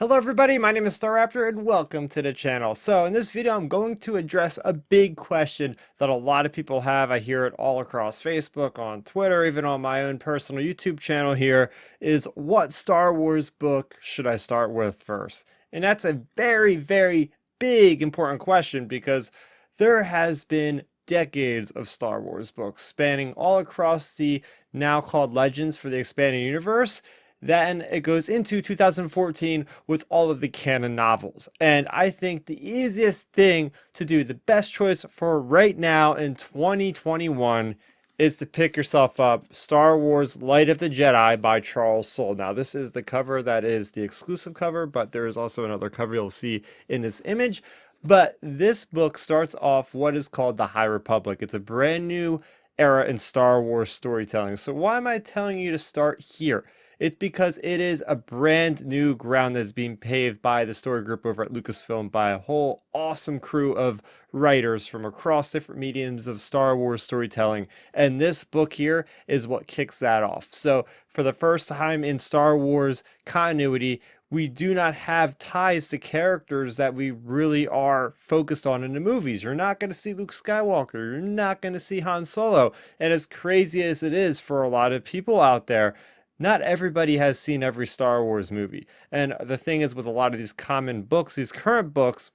Hello everybody, my name is Starrapter and welcome to the channel. So in this video I'm going to address a big question that a lot of people have. I hear it all across Facebook, on Twitter, even on my own personal YouTube channel here, is what Star Wars book should I start with first? And that's a very big important question because there has been decades of Star Wars books spanning all across the now called Legends for the Expanded Universe. Then it goes into 2014 with all of the canon novels. And I think the easiest thing to do, the best choice for right now in 2021, is to pick yourself up Star Wars Light of the Jedi by Charles Soule. Now, this is the cover that is the exclusive cover, but there is also another cover you'll see in this image. But this book starts off what is called the High Republic. It's a brand new era in Star Wars storytelling. So why am I telling you to start here? It's because it is a brand new ground that's being paved by the story group over at Lucasfilm, by a whole awesome crew of writers from across different mediums of Star Wars storytelling. And this book here is what kicks that off. So for the first time in Star Wars continuity, we do not have ties to characters that we really are focused on in the movies. You're not going to see Luke Skywalker. You're not going to see Han Solo. And as crazy as it is for a lot of people out there, not everybody has seen every Star Wars movie. And the thing is with a lot of these common books, these current books,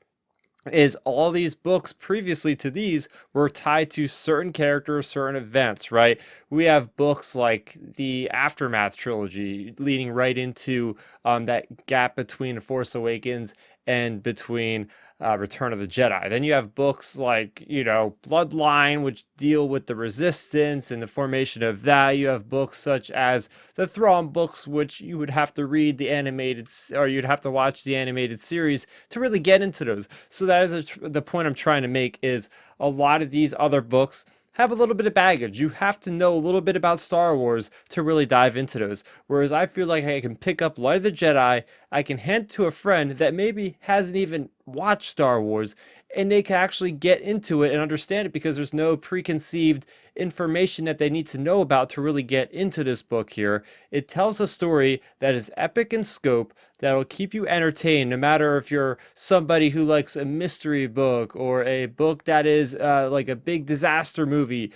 is all these books previously to these were tied to certain characters, certain events, right? We have books like the Aftermath trilogy leading right into that gap between Force Awakens and between Return of the Jedi. Then you have books like, Bloodline, which deal with the Resistance and the formation of that. You have books such as the Thrawn books, which you would have to read the animated, or you'd have to watch the animated series to really get into those. So that is the point I'm trying to make, is a lot of these other books have a little bit of baggage. You have to know a little bit about Star Wars to really dive into those. Whereas I feel like I can pick up Light of the Jedi, I can hand to a friend that maybe hasn't even watched Star Wars, and they can actually get into it and understand it because there's no preconceived information that they need to know about to really get into this book here. It tells a story that is epic in scope, that'll keep you entertained, no matter if you're somebody who likes a mystery book or a book that is like a big disaster movie,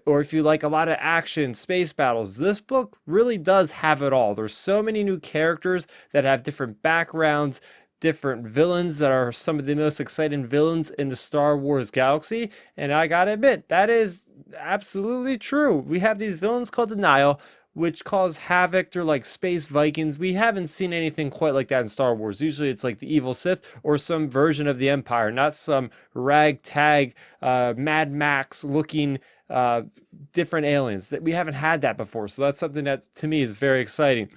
or if you like a lot of action, space battles. This book really does have it all. There's so many new characters that have different backgrounds, different villains that are some of the most exciting villains in the Star Wars galaxy. And I gotta admit, that is absolutely true. We have these villains called the Nile, which cause havoc. They're like space Vikings. We haven't seen anything quite like that in Star Wars. Usually it's like the evil Sith or some version of the Empire, not some ragtag, Mad Max looking different aliens. That we haven't had that before. So that's something that to me is very exciting.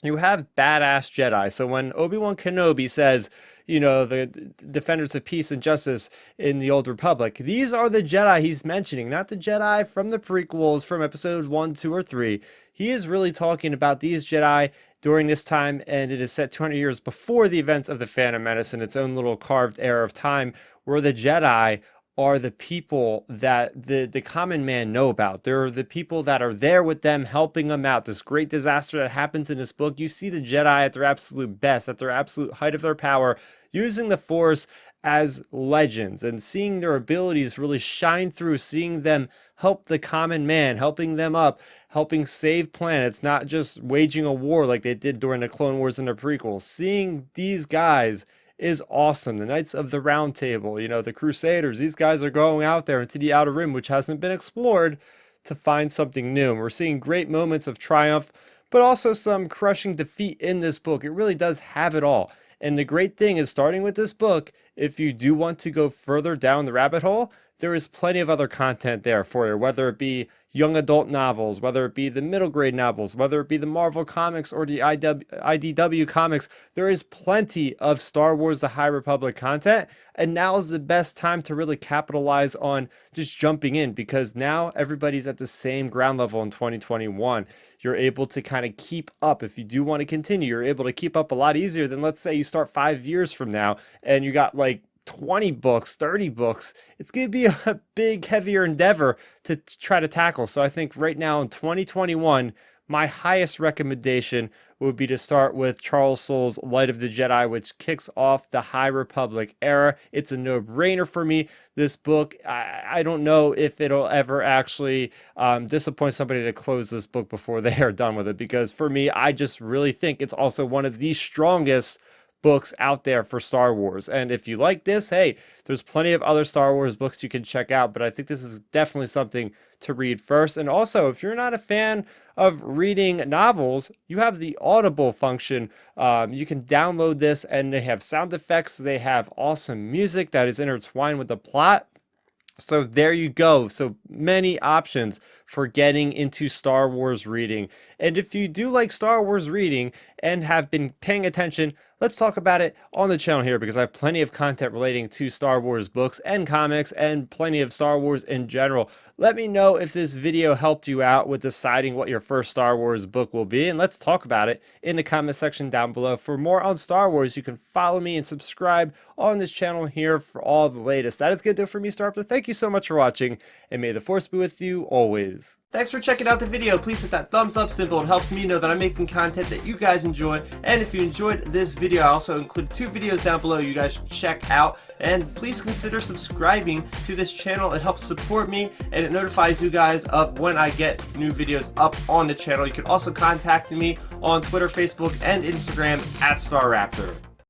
You have badass Jedi. So when Obi-Wan Kenobi says, the defenders of peace and justice in the Old Republic, these are the Jedi he's mentioning, not the Jedi from the prequels from episodes 1, 2, or 3. He is really talking about these Jedi during this time, and it is set 200 years before the events of the Phantom Menace in its own little carved era of time, where the Jedi are the people that the common man know about. They're the people that are there with them, helping them out. This great disaster that happens in this book, you see the Jedi at their absolute best, at their absolute height of their power, using the Force as legends and seeing their abilities really shine through, seeing them help the common man, helping them up, helping save planets, not just waging a war like they did during the Clone Wars and the prequels. Seeing these guys is awesome. The Knights of the Round Table, the Crusaders, these guys are going out there into the Outer Rim, which hasn't been explored, to find something new. And we're seeing great moments of triumph, but also some crushing defeat in this book. It really does have it all. And the great thing is, starting with this book, if you do want to go further down the rabbit hole, there is plenty of other content there for you, whether it be young adult novels, whether it be the middle grade novels, whether it be the Marvel comics or the IDW comics. There is plenty of Star Wars The High Republic content, and now is the best time to really capitalize on just jumping in, because now everybody's at the same ground level in 2021. You're able to kind of keep up. If you do want to continue, you're able to keep up a lot easier than, let's say, you start 5 years from now and you got like 20 books, 30 books. It's going to be a big, heavier endeavor to try to tackle. So I think right now in 2021, my highest recommendation would be to start with Charles Soule's Light of the Jedi, which kicks off the High Republic era. It's a no-brainer for me. This book, I don't know if it'll ever actually disappoint somebody to close this book before they are done with it, because for me, I just really think it's also one of the strongest books out there for Star Wars. And if you like this, hey, there's plenty of other Star Wars books you can check out, but I think this is definitely something to read first. And also, if you're not a fan of reading novels, you have the Audible function. You can download this, and they have sound effects. They have awesome music that is intertwined with the plot. So there you go. So many options for getting into Star Wars reading. And if you do like Star Wars reading and have been paying attention, let's talk about it on the channel here, because I have plenty of content relating to Star Wars books and comics and plenty of Star Wars in general. Let me know if this video helped you out with deciding what your first Star Wars book will be, and let's talk about it in the comment section down below. For more on Star Wars, you can follow me and subscribe on this channel here for all the latest. That is going to do it for me, Starrapter. Thank you so much for watching, and may the Force be with you always. Thanks for checking out the video. Please hit that thumbs up symbol. It helps me know that I'm making content that you guys enjoy. And if you enjoyed this video, I also included 2 videos down below you guys should check out. And please consider subscribing to this channel. It helps support me, and it notifies you guys of when I get new videos up on the channel. You can also contact me on Twitter, Facebook, and Instagram at Starrapter.